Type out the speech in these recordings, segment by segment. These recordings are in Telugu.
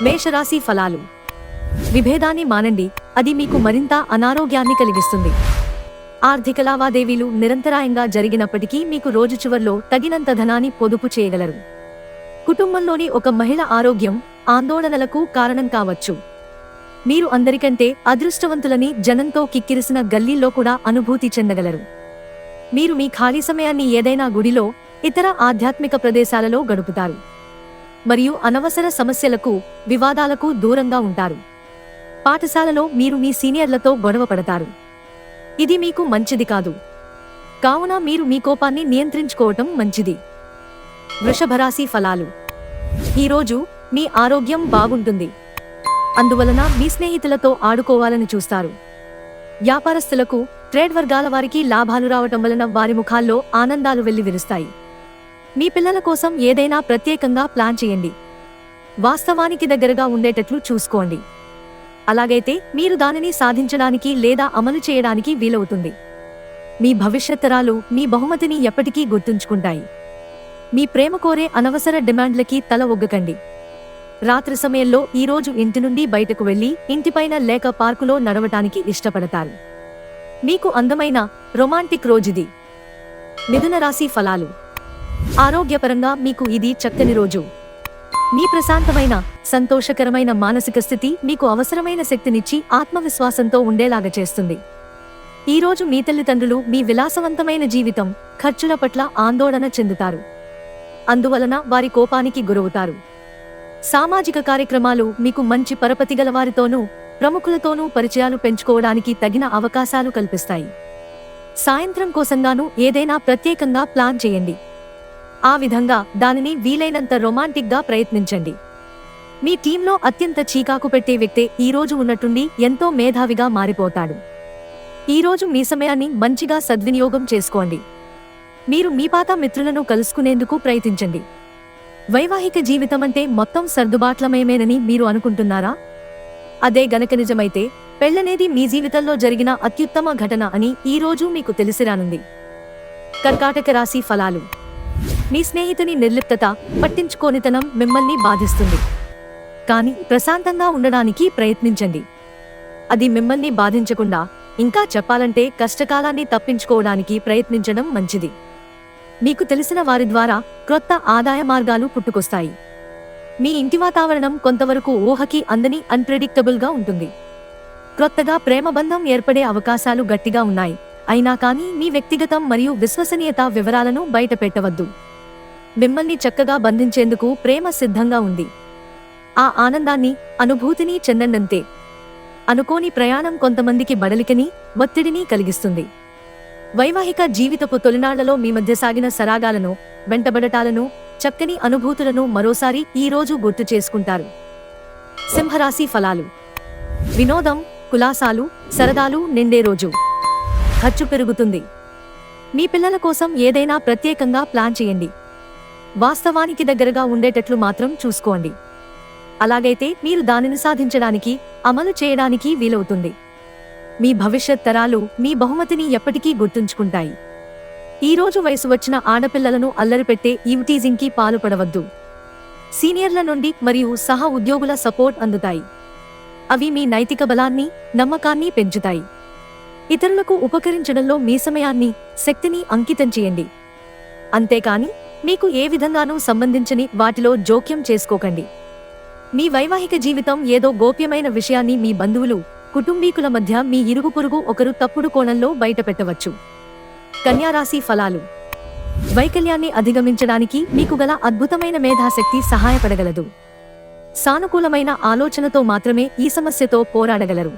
మేషరాశి ఫలాలు. విభేదాన్ని మానండి, అది మీకు మరింత అనారోగ్యాన్ని కలిగిస్తుంది. ఆర్థిక లావాదేవీలు నిరంతరాయంగా జరిగినప్పటికీ మీకు రోజు చివర్లో తగినంత ధనాన్ని పొదుపు చేయగలరు. కుటుంబంలోని ఒక మహిళ ఆరోగ్యం ఆందోళనలకు కారణం కావచ్చు. మీరు అందరికంటే అదృష్టవంతులని జనంతో కిక్కిరిసిన గల్లీల్లో కూడా అనుభూతి చెందగలరు. మీరు మీ ఖాళీ సమయాన్ని ఏదైనా గుడిలో, ఇతర ఆధ్యాత్మిక ప్రదేశాలలో గడుపుతారు. మరియు అనవసర సమస్యలకు, వివాదాలకు దూరంగా ఉంటారు. పాఠశాలలో మీరు మీ సీనియర్లతో గొడవ పడతారు. ఇది మీకు మంచిది కాదు. కావున మీరు మీ కోపాన్ని నియంత్రించుకోవటం మంచిది. వృషభరాశి ఫలాలు. ఈరోజు మీ ఆరోగ్యం బాగుంటుంది. అందువలన మీ స్నేహితులతో ఆడుకోవాలని చూస్తారు. వ్యాపారస్తులకు, ట్రేడ్ వర్గాల వారికి లాభాలు రావటం వలన వారి ముఖాల్లో ఆనందాలు వెల్లివిరుస్తాయి. మీ పిల్లల కోసం ఏదైనా ప్రత్యేకంగా ప్లాన్ చేయండి. వాస్తవానికి దగ్గరగా ఉండేటట్లు చూసుకోండి. అలాగైతే మీరు దానిని సాధించడానికి లేదా అమలు చేయడానికి వీలవుతుంది. మీ భవిష్యత్ తరాలు మీ బహుమతిని ఎప్పటికీ గుర్తుంచుకుంటాయి. మీ ప్రేమ కోరే అనవసర డిమాండ్లకి తల ఒగ్గకండి. రాత్రి సమయంలో ఈరోజు ఇంటి నుండి బయటకు వెళ్లి ఇంటిపైన లేక పార్కులో నడవటానికి ఇష్టపడతారు. మీకు అందమైన రొమాంటిక్ రోజుది. మిథున రాశి ఫలాలు. ఆరోగ్యపరంగా మీకు ఇది చక్కని రోజు. మీ ప్రశాంతమైన, సంతోషకరమైన మానసిక స్థితి మీకు అవసరమైన శక్తినిచ్చి ఆత్మవిశ్వాసంతో ఉండేలాగా చేస్తుంది. ఈరోజు మీ తల్లిదండ్రులు మీ విలాసవంతమైన జీవితం, ఖర్చుల పట్ల ఆందోళన చెందుతారు. అందువలన వారి కోపానికి గురవుతారు. సామాజిక కార్యక్రమాలు మీకు మంచి పరపతి గలవారితోనూ, ప్రముఖులతోనూ పరిచయాలు పెంచుకోవడానికి తగిన అవకాశాలు కల్పిస్తాయి. సాయంత్రం కోసంగానూ ఏదైనా ప్రత్యేకంగా ప్లాన్ చేయండి. ఆ విధంగా దానిని వీలైనంత రొమాంటిక్గా ప్రయత్నించండి. మీ టీంలో అత్యంత చీకాకు పెట్టే వ్యక్తే ఈరోజు ఉన్నట్టుండి ఎంతో మేధావిగా మారిపోతాడు. ఈరోజు మీ సమయాన్ని మంచిగా సద్వినియోగం చేసుకోండి. మీరు మీ పాత మిత్రులను కలుసుకునేందుకు ప్రయత్నించండి. వైవాహిక జీవితమంటే మొత్తం సర్దుబాట్లమయమేనని మీరు అనుకుంటున్నారా? అదే గనక నిజమైతే పెళ్లనేది మీ జీవితంలో జరిగిన అత్యుత్తమ ఘటన అని ఈరోజు మీకు తెలిసిరానుంది. కర్కాటక రాశి ఫలాలు. మీ స్నేహితుని నిర్లిప్తత, పట్టించుకోనితనం మిమ్మల్ని బాధిస్తుంది. కానీ ప్రశాంతంగా ఉండడానికి ప్రయత్నించండి. అది మిమ్మల్ని బాధించకుండా, ఇంకా చెప్పాలంటే కష్టకాలాన్ని తప్పించుకోవడానికి ప్రయత్నించడం మంచిది. మీకు తెలిసిన వారి ద్వారా క్రొత్త ఆదాయ మార్గాలు పుట్టుకొస్తాయి. మీ ఇంటి వాతావరణం కొంతవరకు ఊహకి అందని అన్ప్రెడిక్టబుల్గా ఉంటుంది. క్రొత్తగా ప్రేమబంధం ఏర్పడే అవకాశాలు గట్టిగా ఉన్నాయి. అయినా కానీ మీ వ్యక్తిగతం మరియు విశ్వసనీయత వివరాలను బయట పెట్టవద్దు. మిమ్మల్ని చక్కగా బంధించేందుకు ప్రేమ సిద్ధంగా ఉంది. ఆ ఆనందాన్ని, అనుభూతిని చెందండంతే. అనుకోని ప్రయాణం కొంతమందికి బడలికని, ఒత్తిడిని కలిగిస్తుంది. వైవాహిక జీవితపు తొలినాళ్లలో మీ మధ్య సాగిన సరాగాలను, వెంటబడటాలను, చక్కని అనుభూతులను మరోసారి ఈరోజు గుర్తు చేసుకుంటారు. సింహరాశి ఫలాలు. వినోదం, కులాసాలు, సరదాలు నిండే రోజు. ఖర్చు పెరుగుతుంది. మీ పిల్లల కోసం ఏదైనా ప్రత్యేకంగా ప్లాన్ చేయండి. వాస్తవానికి దగ్గరగా ఉండేటట్లు మాత్రం చూసుకోండి. అలాగైతే మీరు దానిని సాధించడానికి, అమలు చేయడానికి వీలవుతుంది. మీ భవిష్యత్ తరాలు మీ బహుమతిని ఎప్పటికీ గుర్తుంచుకుంటాయి. ఈరోజు వయసు వచ్చిన ఆడపిల్లలను అల్లరిపెట్టే ఈవ్టీజింగ్కి పాల్పడవద్దు. సీనియర్ల నుండి మరియు సహ ఉద్యోగుల సపోర్ట్ అందుతాయి. అవి మీ నైతిక బలాన్ని, నమ్మకాన్ని పెంచుతాయి. ఇతరులకు ఉపకరించడంలో మీ సమయాన్ని, శక్తిని అంకితం చేయండి. అంతేకాని మీకు ఏ విధంగానూ సంబంధించని వాటిలో జోక్యం చేసుకోకండి. మీ వైవాహిక జీవితం ఏదో గోప్యమైన విషయాన్ని మీ బంధువులు, కుటుంబీకుల మధ్య మీ ఇరుగు పొరుగు ఒకరు తప్పుడు కోణంలో బయటపెట్టవచ్చు. కన్యారాశి ఫలాలు. వైకల్యాన్ని అధిగమించడానికి మీకు గల అద్భుతమైన మేధాశక్తి సహాయపడగలదు. సానుకూలమైన ఆలోచనతో మాత్రమే ఈ సమస్యతో పోరాడగలరు.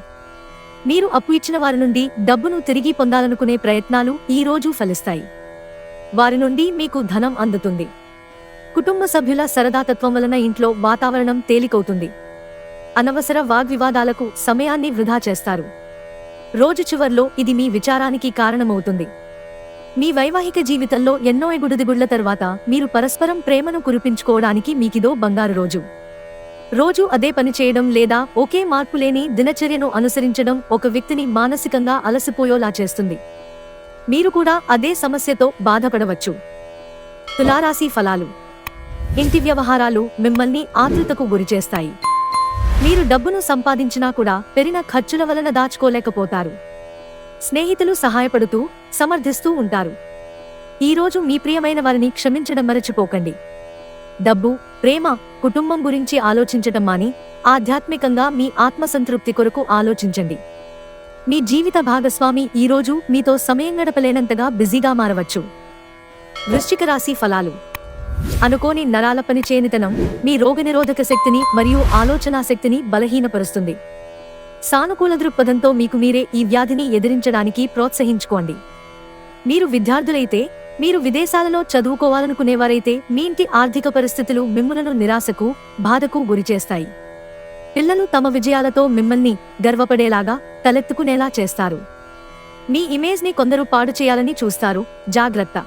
మీరు అప్పు ఇచ్చిన వారి నుండి డబ్బును తిరిగి పొందాలనుకునే ప్రయత్నాలు ఈరోజు ఫలిస్తాయి. వారి నుండి మీకు ధనం అందుతుంది. కుటుంబ సభ్యుల సరదాతత్వం వలన ఇంట్లో వాతావరణం తేలికవుతుంది. అనవసర వాగ్వివాదాలకు సమయాన్ని వృధా చేస్తారు. రోజు చివర్లో ఇది మీ విచారానికి కారణమవుతుంది. మీ వైవాహిక జీవితంలో ఎన్నో ఎగుడుదిగుళ్ల తర్వాత మీరు పరస్పరం ప్రేమను కురిపించుకోవడానికి మీకిదో బంగారు రోజు. రోజు అదే పని చేయడం లేదా ఒకే మార్పులేని దినచర్యను అనుసరించడం ఒక వ్యక్తిని మానసికంగా అలసిపోయేలా చేస్తుంది. మీరు కూడా అదే సమస్యతో బాధపడవచ్చు. తులారాశి ఫలాలు. ఇంటి వ్యవహారాలు మిమ్మల్ని ఆతృతకు గురిచేస్తాయి. మీరు డబ్బును సంపాదించినా కూడా పెరిగిన ఖర్చుల వలన దాచుకోలేకపోతారు. స్నేహితులు సహాయపడుతూ సమర్థిస్తూ ఉంటారు. ఈరోజు మీ ప్రియమైన వారిని క్షమించడం మరచిపోకండి. డబ్బు, ప్రేమ, కుటుంబం గురించి ఆలోచించటం మాని ఆధ్యాత్మికంగా మీ ఆత్మసంతృప్తి కొరకు ఆలోచించండి. మీ జీవిత భాగస్వామి ఈరోజు మీతో సమయం గడపలేనంతగా బిజీగా మారవచ్చు. వృశ్చిక రాశి ఫలాలు. అనుకోని నరాల పనిచేయనితనం మీ రోగనిరోధక శక్తిని మరియు ఆలోచనా శక్తిని బలహీనపరుస్తుంది. సానుకూల దృక్పథంతో మీకు మీరే ఈ వ్యాధిని ఎదిరించడానికి ప్రోత్సహించుకోండి. మీరు విద్యార్థులైతే, మీరు విదేశాలలో చదువుకోవాలనుకునేవారైతే మీ ఇంటి ఆర్థిక పరిస్థితులు మిమ్మలను నిరాశకు, బాధకు గురిచేస్తాయి. పిల్లలు తమ విజయాలతో మిమ్మల్ని గర్వపడేలాగా, తలెత్తుకునేలా చేస్తారు. మీ ఇమేజ్ని కొందరు పాడు చేయాలని చూస్తారు, జాగ్రత్త.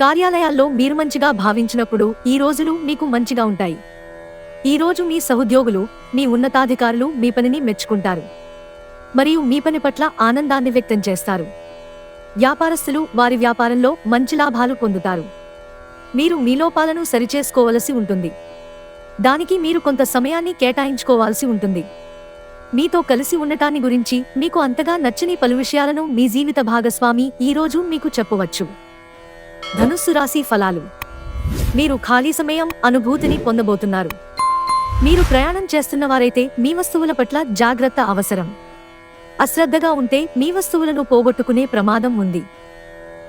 కార్యాలయాల్లో మీరు మంచిగా భావించినప్పుడు ఈ రోజులు మీకు మంచిగా ఉంటాయి. ఈరోజు మీ సహోద్యోగులు, మీ ఉన్నతాధికారులు మీ పనిని మెచ్చుకుంటారు మరియు మీ పని పట్ల ఆనందాన్ని వ్యక్తం చేస్తారు. వ్యాపారస్తులు వారి వ్యాపారంలో మంచి లాభాలు పొందుతారు. మీరు మీ లోపాలను సరిచేసుకోవలసి ఉంటుంది. దానికి మీరు కొంత సమయాన్ని కేటాయించుకోవాల్సి ఉంటుంది. మీతో కలిసి ఉండటాన్ని గురించి మీకు అంతగా నచ్చని పలు విషయాలను మీ జీవిత భాగస్వామి ఈరోజు మీకు చెప్పవచ్చు. ధనుస్సు రాశి ఫలాలు. మీరు ఖాళీ సమయం అనుభూతిని పొందబోతున్నారు. మీరు ప్రయాణం చేస్తున్నవారైతే మీ వస్తువుల పట్ల జాగ్రత్త అవసరం. అశ్రద్ధగా ఉంటే మీ వస్తువులను పోగొట్టుకునే ప్రమాదం ఉంది.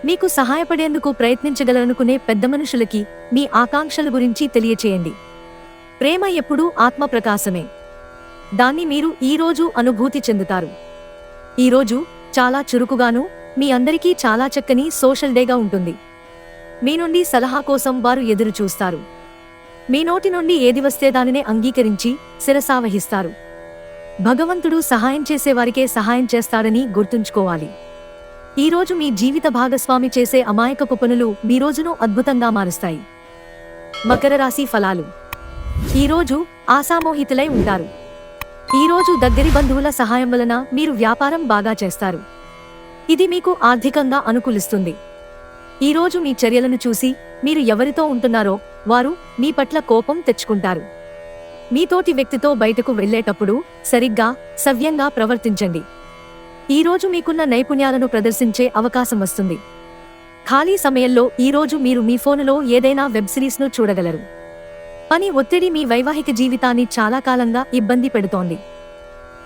మీకు సహాయపడేందుకు ప్రయత్నించగలరనుకునే పెద్ద మనుషులకి మీ ఆకాంక్షల గురించి తెలియచేయండి. ప్రేమ ఎప్పుడూ ఆత్మప్రకాశమే. దాన్ని మీరు ఈరోజు అనుభూతి చెందుతారు. ఈరోజు చాలా చురుకుగాను, మీ అందరికీ చాలా చక్కని సోషల్ డేగా ఉంటుంది. మీ నుండి సలహా కోసం వారు ఎదురు చూస్తారు. మీ నోటి నుండి ఏది వస్తే దానినే అంగీకరించి శిరసావహిస్తారు. భగవంతుడు సహాయం చేసేవారికే సహాయం చేస్తాడని గుర్తుంచుకోవాలి. ఈరోజు మీ జీవిత భాగస్వామి చేసే అమాయకపు పనులు మీ రోజును అద్భుతంగా మారుస్తాయి. మకర రాశి ఫలాలు. ఈరోజు ఆశామోహితులై ఉంటారు. ఈరోజు దగ్గరి బంధువుల సహాయం వలన మీరు వ్యాపారం బాగా చేస్తారు. ఇది మీకు ఆర్థికంగా అనుకూలిస్తుంది. ఈరోజు మీ చర్యలను చూసి మీరు ఎవరితో ఉంటున్నారో వారు మీ పట్ల కోపం తెచ్చుకుంటారు. మీతోటి వ్యక్తితో బయటకు వెళ్లేటప్పుడు సరిగ్గా, సవ్యంగా ప్రవర్తించండి. ఈరోజు మీకున్న నైపుణ్యాలను ప్రదర్శించే అవకాశం వస్తుంది. ఖాళీ సమయంలో ఈరోజు మీరు మీ ఫోనులో ఏదైనా వెబ్ సిరీస్ను చూడగలరు. పని ఒత్తిడి మీ వైవాహిక జీవితాన్ని చాలా కాలంగా ఇబ్బంది పెడుతోంది.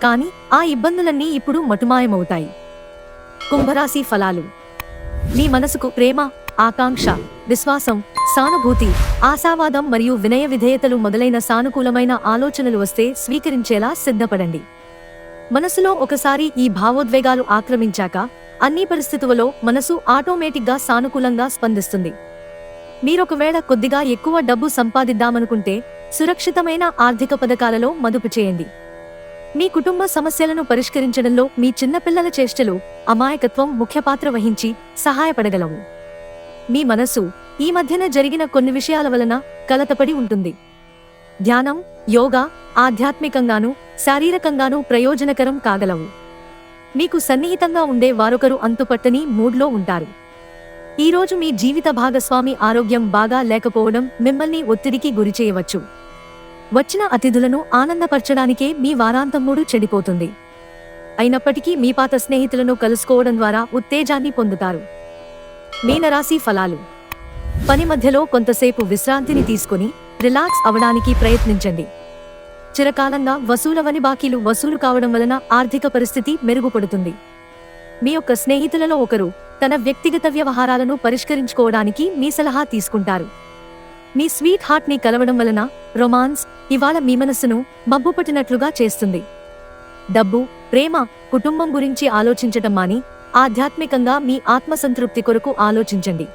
కానీ ఆ ఇబ్బందులన్నీ ఇప్పుడు మటుమాయమవుతాయి. కుంభరాశి ఫలాలు. మీ మనసుకు ప్రేమ, ఆకాంక్ష, విశ్వాసం, సానుభూతి, ఆశావాదం మరియు వినయ విధేయతలు మొదలైన సానుకూలమైన ఆలోచనలు వస్తే స్వీకరించేలా సిద్ధపడండి. మనసులో ఒకసారి ఈ భావోద్వేగాలు ఆక్రమించాక అన్ని పరిస్థితులలో మనసు ఆటోమేటిక్గా సానుకూలంగా స్పందిస్తుంది. మీరొకవేళ కొద్దిగా ఎక్కువ డబ్బు సంపాదిద్దామనుకుంటే సురక్షితమైన ఆర్థిక పథకాలలో మదుపు చేయండి. మీ కుటుంబ సమస్యలను పరిష్కరించడంలో మీ చిన్నపిల్లల చేష్టలు, అమాయకత్వం ముఖ్య పాత్ర వహించి సహాయపడగలవు. మీ మనసు ఈ మధ్యన జరిగిన కొన్ని విషయాల వలన కలతపడి ఉంటుంది. ధ్యానం, యోగా ఆధ్యాత్మికంగానూ శారీరకంగానూ ప్రయోజనకరం కాగలవు. మీకు సన్నిహితంగా ఉండే వారొకరు అంతుపట్టని మూడ్లో ఉంటారు. ఈరోజు మీ జీవిత భాగస్వామి ఆరోగ్యం బాగా లేకపోవడం మిమ్మల్ని ఒత్తిడికి గురిచేయవచ్చు. వచ్చిన అతిథులను ఆనందపరచడానికే మీ వారాంతం మూడు చెడిపోతుంది. అయినప్పటికీ మీ పాత స్నేహితులను కలుసుకోవడం ద్వారా ఉత్తేజాన్ని పొందుతారు. మీనరాశి ఫలాలు. పని మధ్యలో కొంతసేపు విశ్రాంతిని తీసుకుని రిలాక్స్ అవడానికి ప్రయత్నించండి. చిరకాలంగా వసూలవని బాకీలు వసూలు కావడం వలన ఆర్థిక పరిస్థితి మెరుగుపడుతుంది. మీ యొక్క స్నేహితులలో ఒకరు తన వ్యక్తిగత వ్యవహారాలను పరిష్కరించుకోవడానికి మీ సలహా తీసుకుంటారు. మీ స్వీట్ హార్ట్ ని కలవడం వలన రొమాన్స్ ఇవాళ మీ మనసును మబ్బుపట్టినట్లుగా చేస్తుంది. డబ్బు, ప్రేమ, కుటుంబం గురించి ఆలోచించటం మాని ఆధ్యాత్మికంగా మీ ఆత్మసంతృప్తి కొరకు ఆలోచించండి.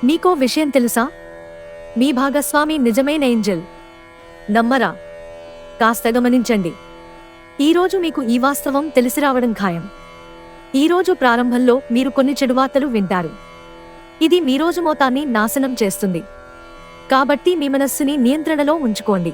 మీకో విషయం తెలుసా? మీ భాగస్వామి నిజమైన ఏంజెల్. నమ్మరా? కాస్త గమనించండి. ఈరోజు మీకు ఈ వాస్తవం తెలిసిరావడం ఖాయం. ఈరోజు ప్రారంభంలో మీరు కొన్ని చెడు వార్తలు వింటారు. ఇది మీ రోజు మొత్తాన్ని నాశనం చేస్తుంది. కాబట్టి మీ మనస్సుని నియంత్రణలో ఉంచుకోండి.